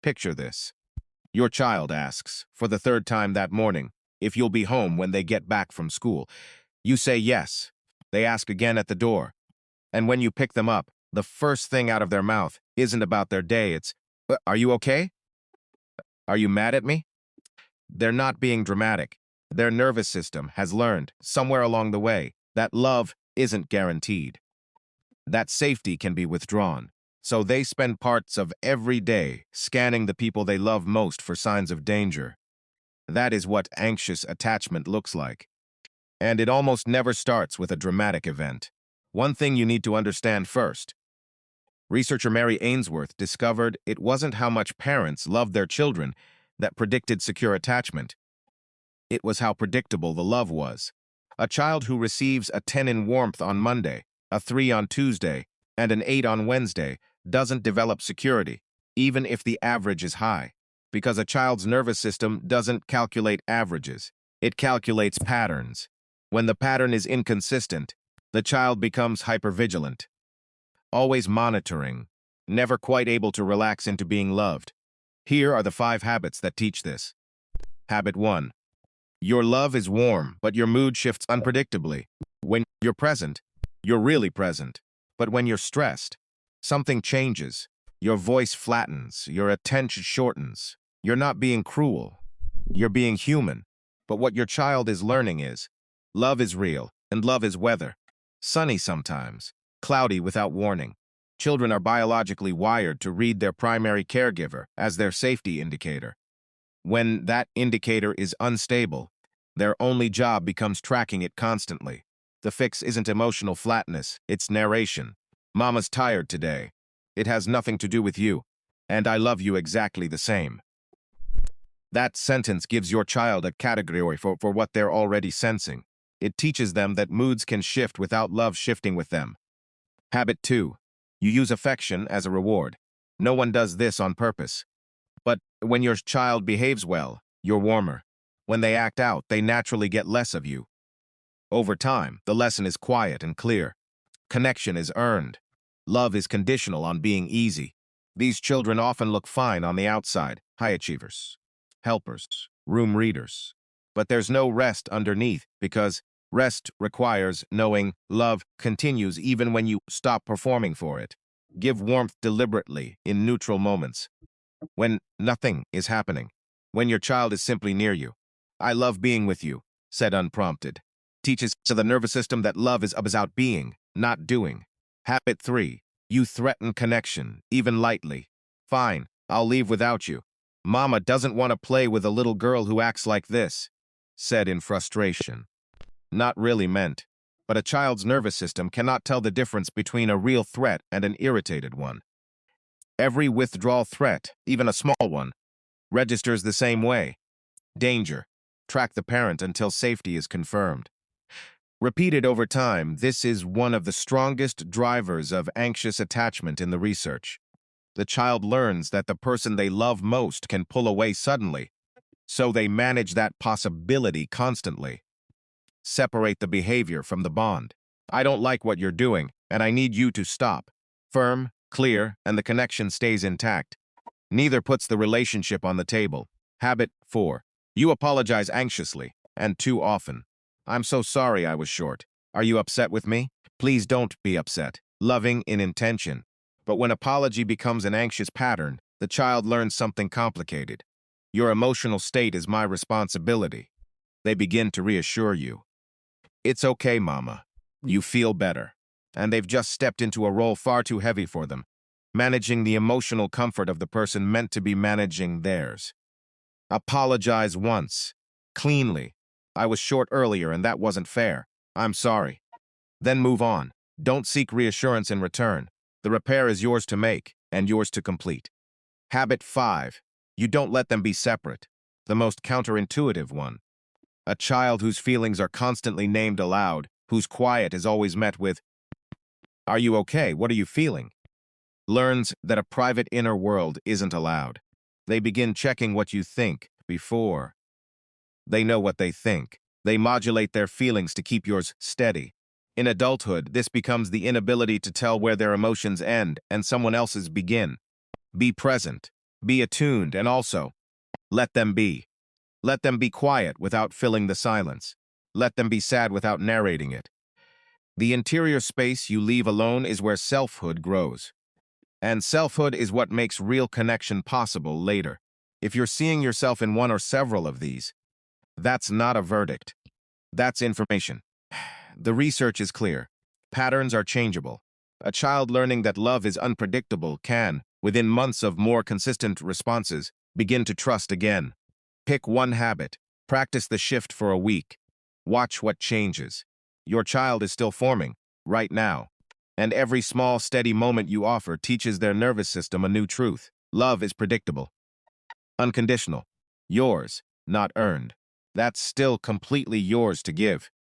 Picture this. Your child asks, for the third time that morning, if you'll be home when they get back from school. You say yes. They ask again at the door. And when you pick them up, the first thing out of their mouth isn't about their day, it's, "Are you okay? Are you mad at me?" They're not being dramatic. Their nervous system has learned, somewhere along the way, that love isn't guaranteed. That safety can be withdrawn. So they spend parts of every day scanning the people they love most for signs of danger. That is what anxious attachment looks like. And it almost never starts with a dramatic event. One thing you need to understand first. Researcher Mary Ainsworth discovered it wasn't how much parents loved their children that predicted secure attachment. It was how predictable the love was. A child who receives a 10 in warmth on Monday, a 3 on Tuesday, and an 8 on Wednesday doesn't develop security, even if the average is high, because a child's nervous system doesn't calculate averages. It calculates patterns. When the pattern is inconsistent, the child becomes hypervigilant, always monitoring, never quite able to relax into being loved. Here are the 5 habits that teach this. Habit 1. Your love is warm, but your mood shifts unpredictably. When you're present, you're really present. But when you're stressed, something changes. Your voice flattens, your attention shortens. You're not being cruel. You're being human. But what your child is learning is, love is real, and love is weather. Sunny sometimes, cloudy without warning. Children are biologically wired to read their primary caregiver as their safety indicator. When that indicator is unstable, their only job becomes tracking it constantly. The fix isn't emotional flatness, it's narration. Mama's tired today. It has nothing to do with you, and I love you exactly the same. That sentence gives your child a category for what they're already sensing. It teaches them that moods can shift without love shifting with them. Habit 2. You use affection as a reward. No one does this on purpose. But when your child behaves well, you're warmer. When they act out, they naturally get less of you. Over time, the lesson is quiet and clear. Connection is earned. Love is conditional on being easy. These children often look fine on the outside, high achievers, helpers, room readers. But there's no rest underneath, because rest requires knowing love continues even when you stop performing for it. Give warmth deliberately in neutral moments, when nothing is happening, when your child is simply near you. I love being with you, said unprompted. Teaches to the nervous system that love is about being, not doing. Habit 3. You threaten connection, even lightly. Fine, I'll leave without you. Mama doesn't want to play with a little girl who acts like this, said in frustration. Not really meant, but a child's nervous system cannot tell the difference between a real threat and an irritated one. Every withdrawal threat, even a small one, registers the same way. Danger. Track the parent until safety is confirmed. Repeated over time, this is one of the strongest drivers of anxious attachment in the research. The child learns that the person they love most can pull away suddenly, so they manage that possibility constantly. Separate the behavior from the bond. I don't like what you're doing, and I need you to stop. Firm, clear, and the connection stays intact. Neither puts the relationship on the table. Habit 4. You apologize anxiously, and too often. I'm so sorry I was short. Are you upset with me? Please don't be upset. Loving in intention. But when apology becomes an anxious pattern, the child learns something complicated. Your emotional state is my responsibility. They begin to reassure you. It's okay, Mama. You feel better. And they've just stepped into a role far too heavy for them, managing the emotional comfort of the person meant to be managing theirs. Apologize once, cleanly. I was short earlier and that wasn't fair. I'm sorry. Then move on. Don't seek reassurance in return. The repair is yours to make and yours to complete. Habit 5. You don't let them be separate. The most counterintuitive one. A child whose feelings are constantly named aloud, whose quiet is always met with, "Are you okay? What are you feeling?" learns that a private inner world isn't allowed. They begin checking what you think before they know what they think. They modulate their feelings to keep yours steady. In adulthood, this becomes the inability to tell where their emotions end and someone else's begin. Be present. Be attuned and also let them be. Let them be quiet without filling the silence. Let them be sad without narrating it. The interior space you leave alone is where selfhood grows. And selfhood is what makes real connection possible later. If you're seeing yourself in one or several of these, that's not a verdict. That's information. The research is clear. Patterns are changeable. A child learning that love is unpredictable can, within months of more consistent responses, begin to trust again. Pick one habit. Practice the shift for a week. Watch what changes. Your child is still forming, right now. And every small, steady moment you offer teaches their nervous system a new truth. Love is predictable. Unconditional. Yours, not earned. That's still completely yours to give.